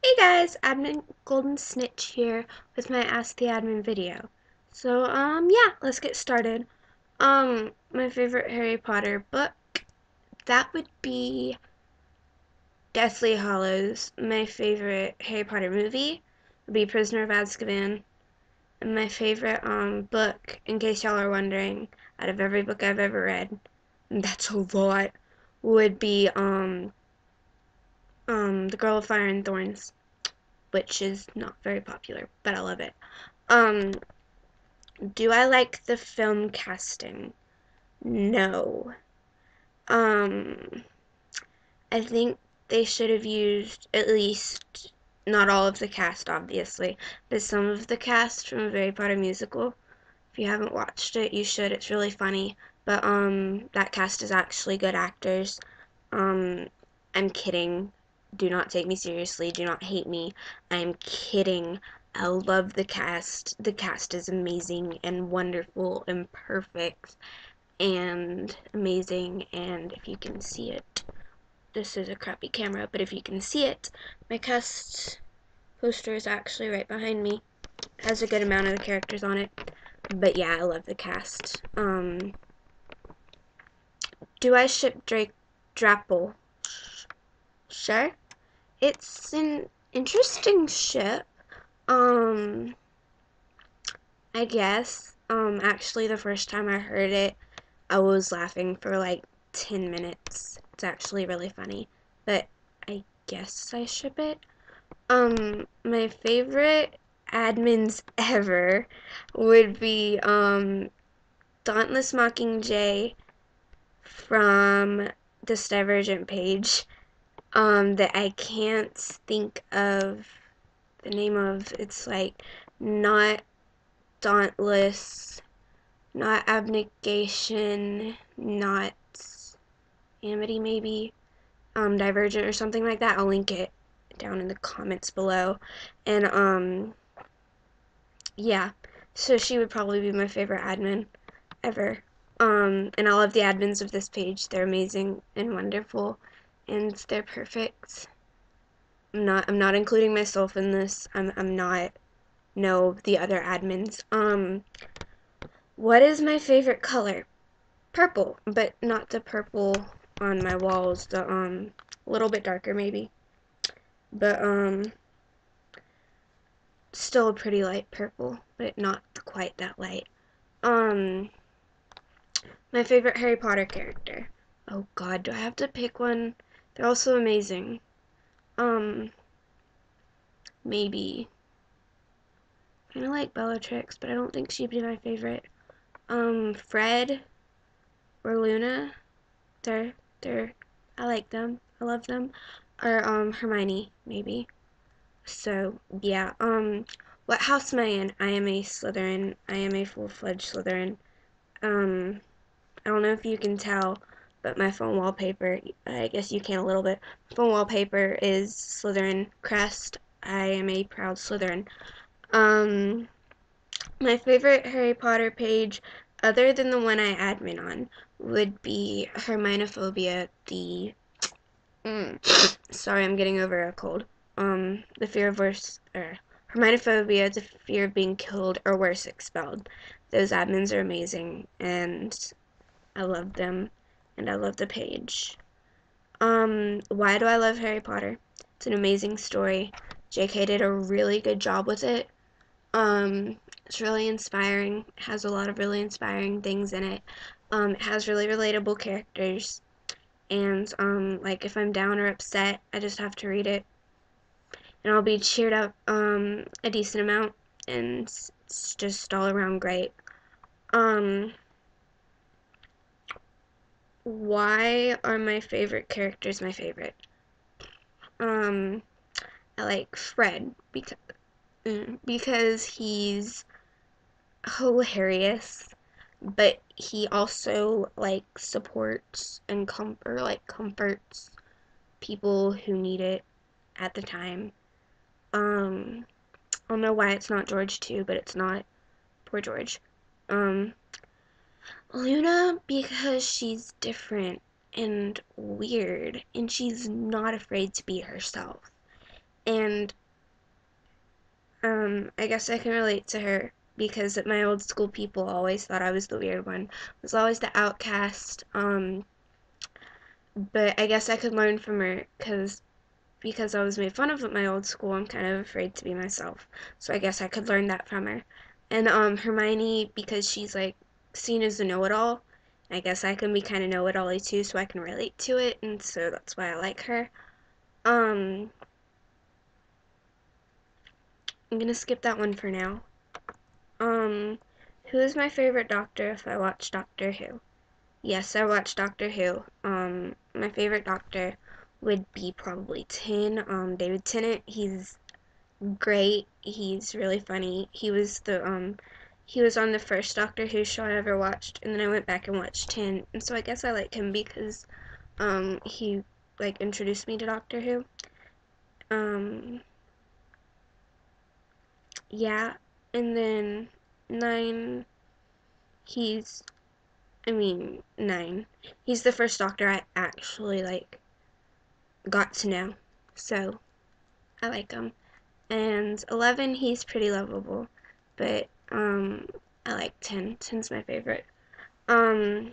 Hey guys, Admin Golden Snitch here with my Ask the Admin video. Yeah, let's get started. My favorite Harry Potter book, that would be Deathly Hallows. My favorite Harry Potter movie would be Prisoner of Azkaban. And my favorite, book, in case y'all are wondering, out of every book I've ever read, and that's a lot, would be, The Girl of Fire and Thorns, which is not very popular, but I love it. Um, do I like the film casting? No. Um, I think they should have used at least not all of the cast, obviously, but some of the cast from a Harry Potter musical. If you haven't watched it, you should. It's really funny. But that cast is actually good actors. Um, I'm kidding. Do not take me seriously. Do not hate me. I'm kidding. I love the cast. The cast is amazing and wonderful and perfect and amazing. And if you can see it, this is a crappy camera, but if you can see it, my cast poster is actually right behind me. It has a good amount of the characters on it. But yeah, I love the cast. Do I ship Drake Drapple? Sure. It's an interesting ship. Um, I guess. Actually, the first time I heard it, I was laughing for like 10 minutes. It's actually really funny. But I guess I ship it. My favorite admins ever would be, Dauntless Mockingjay from this Divergent page, that I can't think of the name of. It's like not Dauntless, not Abnegation, not Amity maybe, Divergent or something like that. I'll link it down in the comments below. And yeah, so she would probably be my favorite admin ever. And I love the admins of this page. They're amazing and wonderful, and they're perfect. I'm not including myself in this. I'm not. No, the other admins. What is my favorite color? Purple, but not the purple on my walls. The a little bit darker maybe, but still a pretty light purple, but not quite that light. Um, my favorite Harry Potter character. Oh God, do I have to pick one? They're all so amazing. Um, maybe. Kind of like Bellatrix, but I don't think she'd be my favorite. Fred or Luna. They're they're I like them. I love them. Or Hermione maybe. So yeah. What house am I in? I am a Slytherin. I am a full-fledged Slytherin. Um, I don't know if you can tell, but my phone wallpaper, I guess you can a little bit. Phone wallpaper is Slytherin crest. I am a proud Slytherin. Um, my favorite Harry Potter page, other than the one I admin on, would be Herminophobia, the sorry, I'm getting over a cold. The fear of worse, or Herminophobia, the fear of being killed or worse, expelled. Those admins are amazing, and I love them, and I love the page. Why do I love Harry Potter? It's an amazing story. J.K. did a really good job with it. It's really inspiring. It has a lot of really inspiring things in it. It has really relatable characters. And, like, if I'm down or upset, I just have to read it. And I'll be cheered up, a decent amount. And it's just all around great. Um, why are my favorite characters my favorite? Um, I like Fred because he's hilarious, but he also like supports and comforts people who need it at the time. Um, I don't know why it's not George too, but it's not. Poor George. Um, Luna because she's different and weird, and she's not afraid to be herself. And I guess I can relate to her because at my old school people always thought I was the weird one. I was always the outcast. But I guess I could learn from her because I was made fun of at my old school, I'm kind of afraid to be myself. So I guess I could learn that from her. And Hermione, because she's like seen as a know-it-all, I guess I can be kind of know-it-all-y too, so I can relate to it, and so that's why I like her. Um, I'm gonna skip that one for now. Um, who is my favorite Doctor if I watch Doctor Who? Yes, I watch Doctor Who. My favorite Doctor would be probably David Tennant. He's great. He's really funny. He was on the first Doctor Who show I ever watched, and then I went back and watched 10. And so I guess I like him because he like introduced me to Doctor Who. Um yeah, and then 9 he's I mean 9. He's the first Doctor I actually like got to know. So, I like him. And 11, he's pretty lovable, but I like 10. 10's my favorite. Um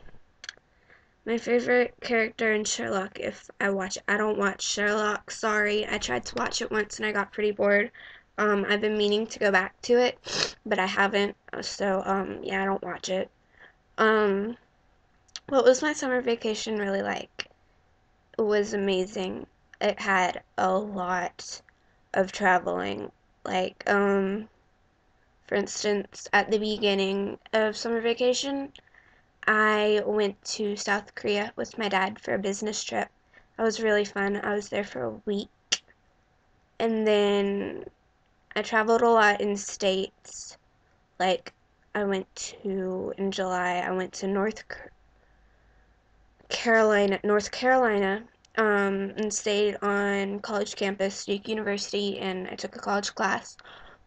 my favorite character in Sherlock, if I don't watch Sherlock, sorry. I tried to watch it once and I got pretty bored. I've been meaning to go back to it, but I haven't. So yeah, I don't watch it. Um what was my summer vacation really like? It was amazing. It had a lot of traveling. Like for instance, at the beginning of summer vacation, I went to South Korea with my dad for a business trip. That was really fun. I was there for a week. And then I traveled a lot in states. Like, in July, I went to North Carolina, and stayed on college campus, Duke University, and I took a college class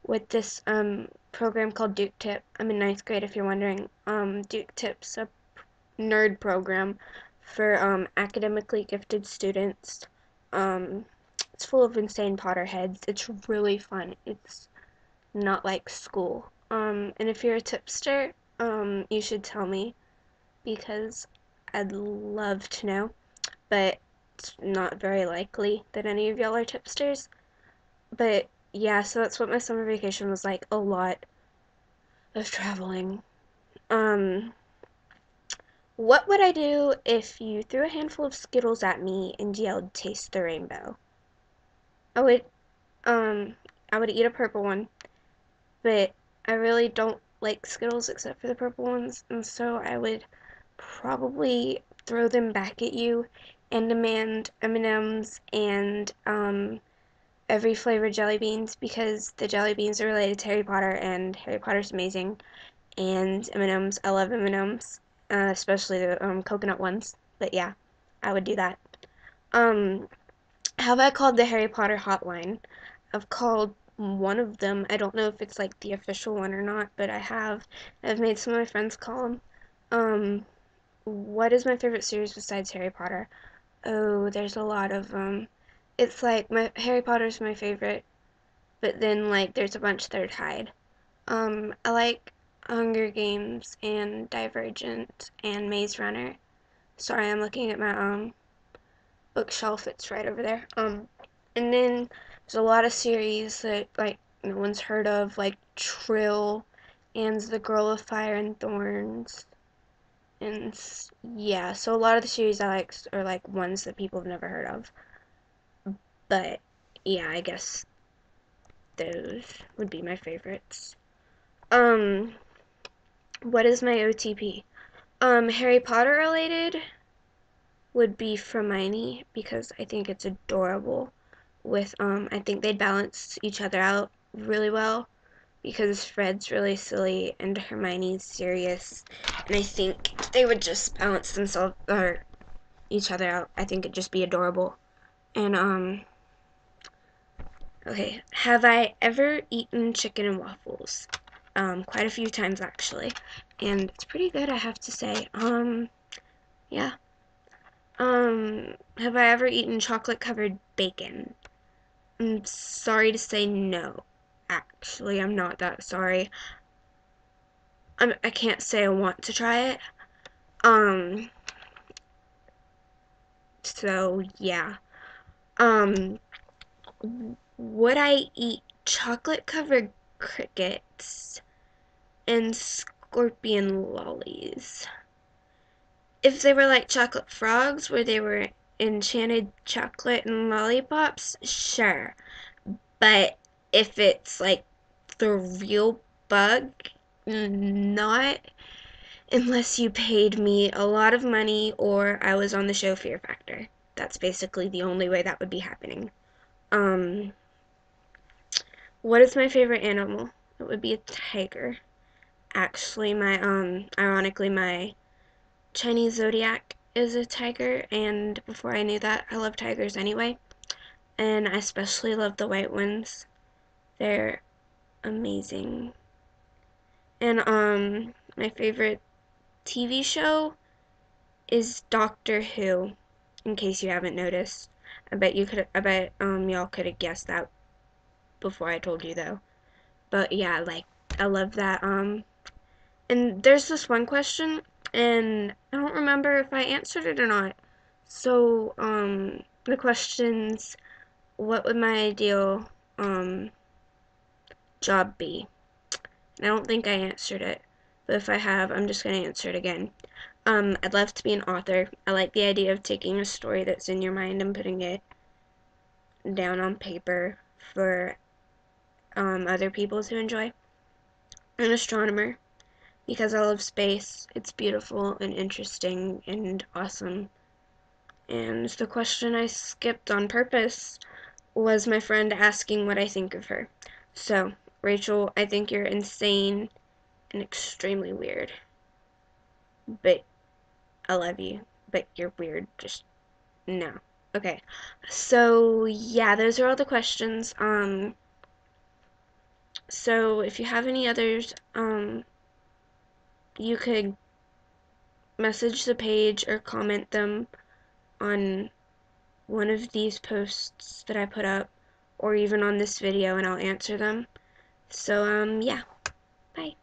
with this program called Duke Tip. I'm in ninth grade, if you're wondering. Duke Tip's a nerd program for academically gifted students. Um, it's full of insane Potterheads. It's really fun. It's not like school. And if you're a tipster, you should tell me because I'd love to know. But it's not very likely that any of y'all are tipsters. But yeah, so that's what my summer vacation was like. A lot of traveling. Um, what would I do if you threw a handful of Skittles at me and yelled, "Taste the rainbow"? I would, um, I would eat a purple one, but I really don't like Skittles except for the purple ones, and so I would probably throw them back at you and demand M&Ms and every flavored jelly beans because the jelly beans are related to Harry Potter and Harry Potter's amazing. And M&Ms, I love M&Ms, especially the coconut ones. But yeah, I would do that. Um, have I called the Harry Potter hotline? I've called one of them. I don't know if it's like the official one or not, but I have. I've made some of my friends call them. Um, what is my favorite series besides Harry Potter? Oh, there's a lot of them. It's like my Harry Potter's my favorite, but then like there's a bunch that are tied. I like Hunger Games and Divergent and Maze Runner. Sorry, I'm looking at my bookshelf. It's right over there. And then there's a lot of series that like no one's heard of, like Trill and The Girl with Fire and Thorns. And yeah, so a lot of the series I like are like ones that people have never heard of. But yeah, I guess those would be my favorites. Um, what is my OTP? Harry Potter related would be Hermione because I think it's adorable. I think they'd balance each other out really well because Fred's really silly and Hermione's serious, and I think they would just balance themselves or each other out. I think it'd just be adorable. And okay, have I ever eaten chicken and waffles? Quite a few times actually, and it's pretty good, I have to say. Yeah. Have I ever eaten chocolate covered bacon? I'm sorry to say no. Actually, I'm not that sorry. I can't say I want to try it. Um, so yeah. Um, would I eat chocolate covered crickets and scorpion lollies? If they were like chocolate frogs, where they were enchanted chocolate and lollipops, sure. But if it's like the real bug, not unless you paid me a lot of money or I was on the show Fear Factor. That's basically the only way that would be happening. Um, what is my favorite animal? It would be a tiger. Actually, ironically, my Chinese zodiac is a tiger, and before I knew that, I love tigers anyway. And I especially love the white ones. They're amazing. And my favorite TV show is Doctor Who, in case you haven't noticed. I bet y'all could have guessed that before I told you though. But yeah, like I love that and there's this one question and I don't remember if I answered it or not. So, the question's what would my ideal job be? And I don't think I answered it. But if I have, I'm just gonna answer it again. I'd love to be an author. I like the idea of taking a story that's in your mind and putting it down on paper for other people to enjoy. An astronomer, because I love space. It's beautiful and interesting and awesome. And the question I skipped on purpose was my friend asking what I think of her. So, Rachel, I think you're insane and extremely weird. But I love you. But you're weird. Just no. Okay. So, yeah, those are all the questions. So if you have any others, you could message the page or comment them on one of these posts that I put up or even on this video and I'll answer them. So, yeah. Bye.